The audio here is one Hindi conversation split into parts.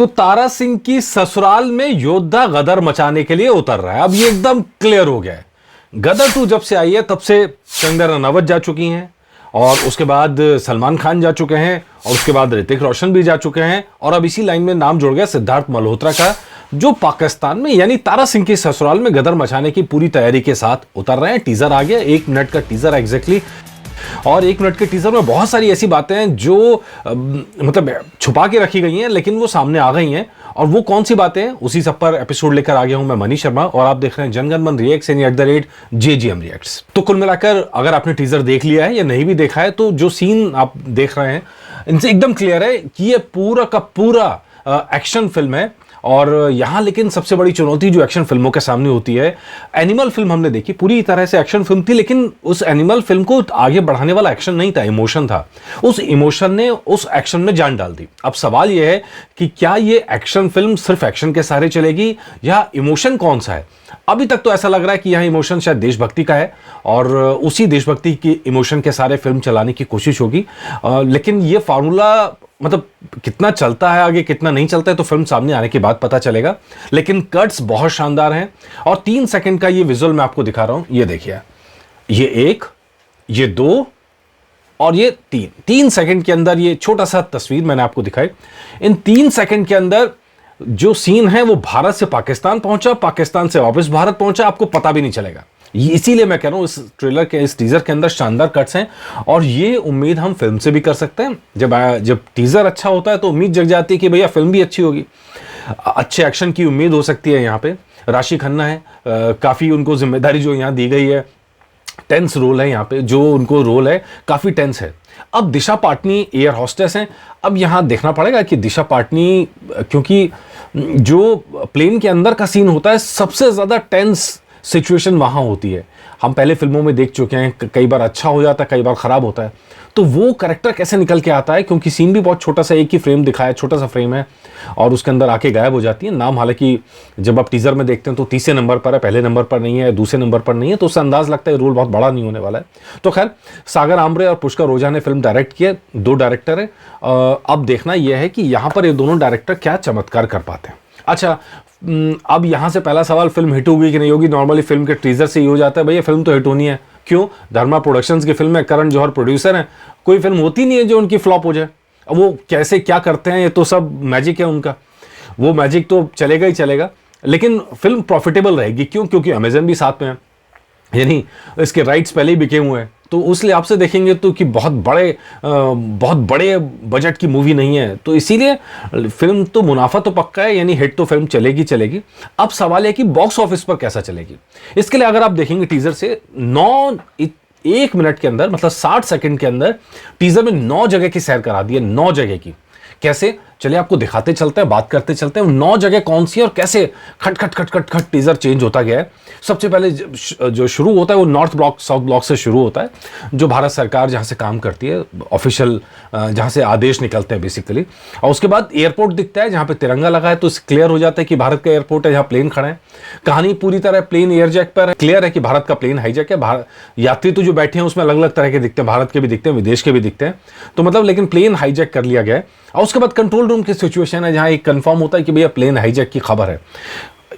तो तारा सिंह की ससुराल में योद्धा गदर मचाने के लिए उतर रहा है। अब ये एकदम क्लियर हो गया है। गदर 2 जब से आई है तब से कंगना रनावत जा चुकी हैं, और उसके बाद सलमान खान जा चुके हैं, और उसके बाद ऋतिक रोशन भी जा चुके हैं, और अब इसी लाइन में नाम जुड़ गया सिद्धार्थ मल्होत्रा का, जो पाकिस्तान में यानी तारा सिंह की ससुराल में गदर मचाने की पूरी तैयारी के साथ उतर रहे हैं। टीजर आ गया, 1 मिनट का टीजर एग्जैक्टली, और 1 मिनट के टीजर में बहुत सारी ऐसी बातें हैं जो मतलब छुपा के रखी गई हैं, लेकिन वो सामने आ गई हैं। और वो कौन सी बातें हैं, उसी सब पर एपिसोड लेकर आ गया हूं मैं, मनीष शर्मा, और आप देख रहे हैं जनगण मन रिएक्ट्स @JGM रिएक्ट्स। तो कुल मिलाकर अगर आपने टीजर देख लिया है या नहीं भी देखा है, तो जो सीन आप देख रहे हैं इनसे एकदम क्लियर है कि ये पूरा का पूरा एक्शन फिल्म है। और यहां लेकिन सबसे बड़ी चुनौती जो एक्शन फिल्मों के सामने होती है, एनिमल फिल्म हमने देखी, पूरी तरह से एक्शन फिल्म थी, लेकिन उस एनिमल फिल्म को आगे बढ़ाने वाला एक्शन नहीं था, इमोशन था। उस इमोशन ने उस एक्शन में जान डाल दी। अब सवाल यह है कि क्या ये एक्शन फिल्म सिर्फ एक्शन के सहारे चलेगी, या इमोशन कौन सा है? अभी तक तो ऐसा लग रहा है कि यह इमोशन शायद देशभक्ति का है, और उसी देशभक्ति की इमोशन के सारे फिल्म चलाने की कोशिश होगी। लेकिन ये फार्मूला मतलब कितना चलता है आगे, कितना नहीं चलता है, तो फिल्म सामने आने के बाद पता चलेगा। लेकिन कट्स बहुत शानदार हैं, और 3 सेकंड का ये विजुअल मैं आपको दिखा रहा हूं, ये देखिए, ये 1, ये 2 और ये 3 सेकंड के अंदर ये छोटा सा तस्वीर मैंने आपको दिखाई। इन 3 सेकंड के अंदर जो सीन है वो भारत से पाकिस्तान पहुंचा, पाकिस्तान से वापस भारत पहुंचा, आपको पता भी नहीं चलेगा। इसीलिए मैं कह रहा हूं इस ट्रेलर के, इस टीजर के अंदर शानदार कट्स हैं, और ये उम्मीद हम फिल्म से भी कर सकते हैं। जब टीजर अच्छा होता है तो उम्मीद जग जाती है कि भैया फिल्म भी अच्छी होगी, अच्छे एक्शन की उम्मीद हो सकती है। यहाँ पे राशि खन्ना है, काफी उनको जिम्मेदारी जो यहाँ दी गई है, टेंस रोल है यहाँ पे, जो उनको रोल है काफी टेंस है। अब दिशा पाटनी एयर होस्टेस हैं। अब यहाँ देखना पड़ेगा कि दिशा पाटनी, क्योंकि जो प्लेन के अंदर का सीन होता है सबसे ज्यादा टेंस सिचुएशन वहां होती है। हम पहले फिल्मों में देख चुके हैं, कई बार अच्छा हो जाता है, कई बार खराब होता है। तो वो कैरेक्टर कैसे निकल के आता है, क्योंकि सीन भी बहुत छोटा सा, एक ही फ्रेम दिखाया, छोटा सा फ्रेम है, और उसके अंदर आके गायब हो जाती है। नाम हालांकि जब आप टीजर में देखते हैं तो 30 नंबर पर है, पहले नंबर पर नहीं है, दूसरे नंबर पर नहीं है, तो उससे अंदाज लगता है रोल बहुत बड़ा नहीं होने वाला है। तो खैर, सागर आमरे और पुष्कर ओझा ने फिल्म डायरेक्ट की है, 2 डायरेक्टर है। अब देखना यह है कि यहाँ पर ये दोनों डायरेक्टर क्या चमत्कार कर पाते हैं। अच्छा, अब यहां से पहला सवाल, फिल्म हिट होगी कि नहीं होगी? नॉर्मली फिल्म के टीजर से ही हो जाता है, भैया फिल्म तो हिट होनी है। क्यों? धर्मा प्रोडक्शंस की फिल्म है, करण जौहर प्रोड्यूसर हैं, कोई फिल्म होती नहीं है जो उनकी फ्लॉप हो जाए। अब वो कैसे क्या करते हैं, ये तो सब मैजिक है उनका, वो मैजिक तो चलेगा ही चलेगा, लेकिन फिल्म प्रॉफिटेबल रहेगी। क्यों? क्योंकि अमेजन भी साथ में है, यानी इसके राइट्स पहले ही बिके हुए हैं, तो उस लिहाज से देखेंगे तो कि बहुत बड़े बजट की मूवी नहीं है, तो इसीलिए फिल्म तो मुनाफा तो पक्का है, यानी हिट तो फिल्म चलेगी। अब सवाल है कि बॉक्स ऑफिस पर कैसा चलेगी। इसके लिए अगर आप देखेंगे टीजर से, 1 मिनट के अंदर, मतलब 60 सेकंड के अंदर टीजर में 9 जगह की सैर करा दी है, 9 जगह की। कैसे? चलिए आपको दिखाते चलते हैं, बात करते चलते हैं 9 जगह कौन सी है और कैसे खट खट खट खट खट टीजर चेंज होता गया है। सबसे पहले जो शुरू होता है वो नॉर्थ ब्लॉक साउथ ब्लॉक से शुरू होता है, जो भारत सरकार जहां से काम करती है, ऑफिशियल जहां से आदेश निकलते हैं बेसिकली। और उसके बाद एयरपोर्ट दिखता है जहां पे तिरंगा लगा है, तो क्लियर हो जाता है कि भारत का एयरपोर्ट है, जहां प्लेन खड़ा है। कहानी पूरी तरह प्लेन एयरजैक पर क्लियर है कि भारत का प्लेन हाईजैक है। यात्री तो जो बैठे हैं उसमें अलग अलग तरह के दिखते हैं, भारत के भी दिखते हैं, विदेश के भी दिखते हैं, तो मतलब लेकिन प्लेन हाईजैक कर लिया गया है। और उसके बाद कंट्रोल रूम की सिचुएशन है, जहां एक कंफर्म होता है कि भैया प्लेन हाईजैक की खबर है।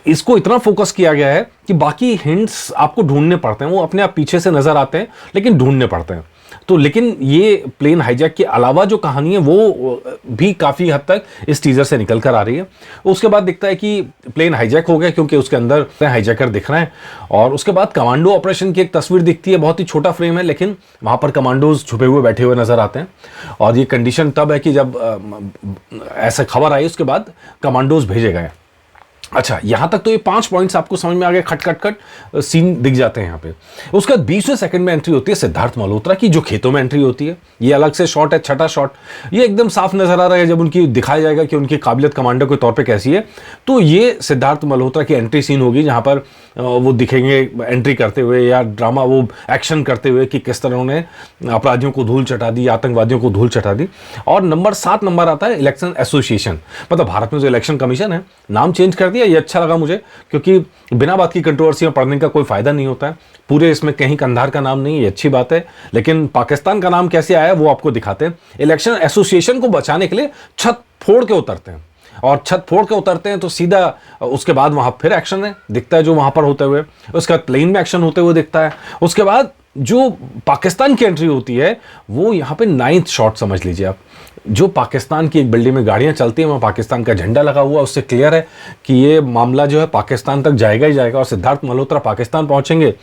इसको इतना फोकस किया गया है कि बाकी हिंट्स आपको ढूंढने पड़ते हैं, वो अपने आप पीछे से नजर आते हैं लेकिन ढूंढने पड़ते हैं। तो लेकिन ये प्लेन हाईजैक के अलावा जो कहानी है वो भी काफी हद तक इस टीजर से निकल कर आ रही है। उसके बाद दिखता है कि प्लेन हाईजैक हो गया, क्योंकि उसके अंदर हाईजैकर दिख रहे हैं। और उसके बाद कमांडो ऑपरेशन की एक तस्वीर दिखती है, बहुत ही छोटा फ्रेम है, लेकिन वहां पर कमांडोज छुपे हुए बैठे हुए नजर आते हैं। और ये कंडीशन तब है कि जब ऐसा खबर आई, उसके बाद कमांडोज भेजे गए। अच्छा, यहां तक तो ये 5 पॉइंट्स आपको समझ में आ गए, खट खट खट सीन दिख जाते हैं यहाँ पे। उसके बाद 20वें सेकंड में एंट्री होती है सिद्धार्थ मल्होत्रा की, जो खेतों में एंट्री होती है। ये अलग से शॉट है, छठा शॉट, ये एकदम साफ नजर आ रहा है जब उनकी दिखाया जाएगा कि उनकी काबिलियत कमांडर के तौर पे कैसी है। तो ये सिद्धार्थ मल्होत्रा की एंट्री सीन होगी, जहां पर वो दिखेंगे एंट्री करते हुए या ड्रामा वो एक्शन करते हुए कि किस तरह उन्होंने अपराधियों को धूल चटा दी, आतंकवादियों को धूल चटा दी। और नंबर 7 नंबर आता है इलेक्शन एसोसिएशन, मतलब भारत में जो इलेक्शन कमीशन है, नाम चेंज कर दिया। ये अच्छा लगा मुझे, क्योंकि बिना बात की कंट्रोवर्सी में पढ़ने का कोई फायदा नहीं होता है। पूरे इसमें कहीं कंधार का नाम नहीं है, ये अच्छी बात है, लेकिन पाकिस्तान का नाम कैसे आया वो आपको दिखाते हैं। इलेक्शन एसोसिएशन को बचाने के लिए छत फोड़ के उतरते हैं। और छत फोड़ के उतरते हैं तो सीधा उसके बाद वहां फिर एक्शन है दिखता है जो वहां पर होते हुए, उसके बाद प्लेन में एक्शन होते हुए दिखता है। उसके बाद जो पाकिस्तान की एंट्री होती है वो यहाँ पे 9th शॉट समझ लीजिए आप, जो पाकिस्तान की एक बिल्डिंग में गाड़ियां चलती हैं, वहां पाकिस्तान का झंडा लगा हुआ, उससे क्लियर है कि ये मामला जो है पाकिस्तान तक जाएगा ही जाएगा और सिद्धार्थ मल्होत्रा पाकिस्तान पहुंचेंगे।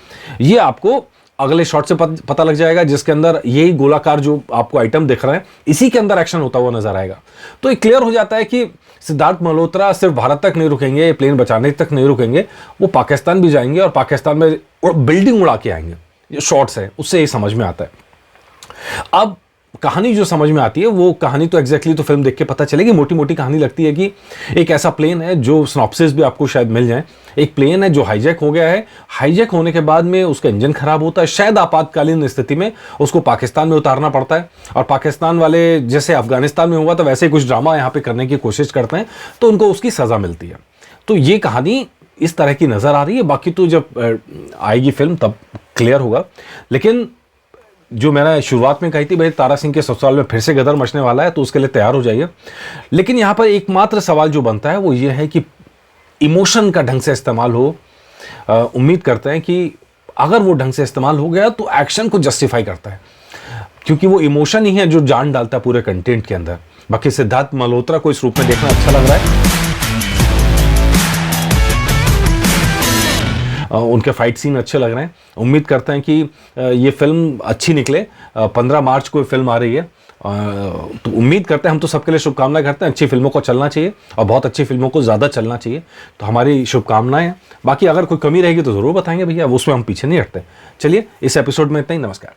ये आपको अगले शॉट से पता लग जाएगा, जिसके अंदर यही गोलाकार जो आपको आइटम दिख रहा है इसी के अंदर एक्शन होता हुआ नजर आएगा। तो ये क्लियर हो जाता है कि सिद्धार्थ मल्होत्रा सिर्फ भारत तक नहीं रुकेंगे, प्लेन बचाने तक नहीं रुकेंगे, वो पाकिस्तान भी जाएंगे और पाकिस्तान में बिल्डिंग उड़ा के आएंगे। ये शॉर्ट्स है उससे ये समझ में आता है। अब कहानी जो समझ में आती है वो कहानी तो एग्जैक्टली तो फिल्म देख के पता चलेगी, मोटी मोटी कहानी लगती है कि एक ऐसा प्लेन है, जो सिनॉप्सिस भी आपको शायद मिल जाए, एक प्लेन है जो हाईजैक हो गया है। हाईजैक होने के बाद में उसका इंजन खराब होता है, शायद आपातकालीन स्थिति में उसको पाकिस्तान में उतारना पड़ता है और पाकिस्तान वाले जैसे अफगानिस्तान में हुआ तो वैसे ही कुछ ड्रामा यहाँ पे करने की कोशिश करते हैं तो उनको उसकी सजा मिलती है। तो ये कहानी इस तरह की नजर आ रही है, बाकी तो जब आएगी फिल्म तब क्लियर होगा। लेकिन जो मैंने शुरुआत में कही थी भाई तारा सिंह के ससुराल में फिर से गदर मचने वाला है तो उसके लिए तैयार हो जाइए। लेकिन यहाँ पर एकमात्र सवाल जो बनता है वो ये है कि इमोशन का ढंग से इस्तेमाल हो। उम्मीद करते हैं कि अगर वो ढंग से इस्तेमाल हो गया तो एक्शन को जस्टिफाई करता है, क्योंकि वो इमोशन ही है जो जान डालता है पूरे कंटेंट के अंदर। बाकी सिद्धार्थ मल्होत्रा को इस रूप में देखना अच्छा लग रहा है। उनके फाइट सीन अच्छे लग रहे हैं। उम्मीद करते हैं कि ये फिल्म अच्छी निकले। 15 मार्च को फिल्म आ रही है तो उम्मीद करते हैं, हम तो सबके लिए शुभकामनाएं करते हैं, अच्छी फिल्मों को चलना चाहिए और बहुत अच्छी फिल्मों को ज़्यादा चलना चाहिए, तो हमारी शुभकामनाएं हैं। बाकी अगर कोई कमी रहेगी तो ज़रूर बताएंगे भैया, उसमें हम पीछे नहीं हटते। चलिए इस एपिसोड में इतना ही, नमस्कार।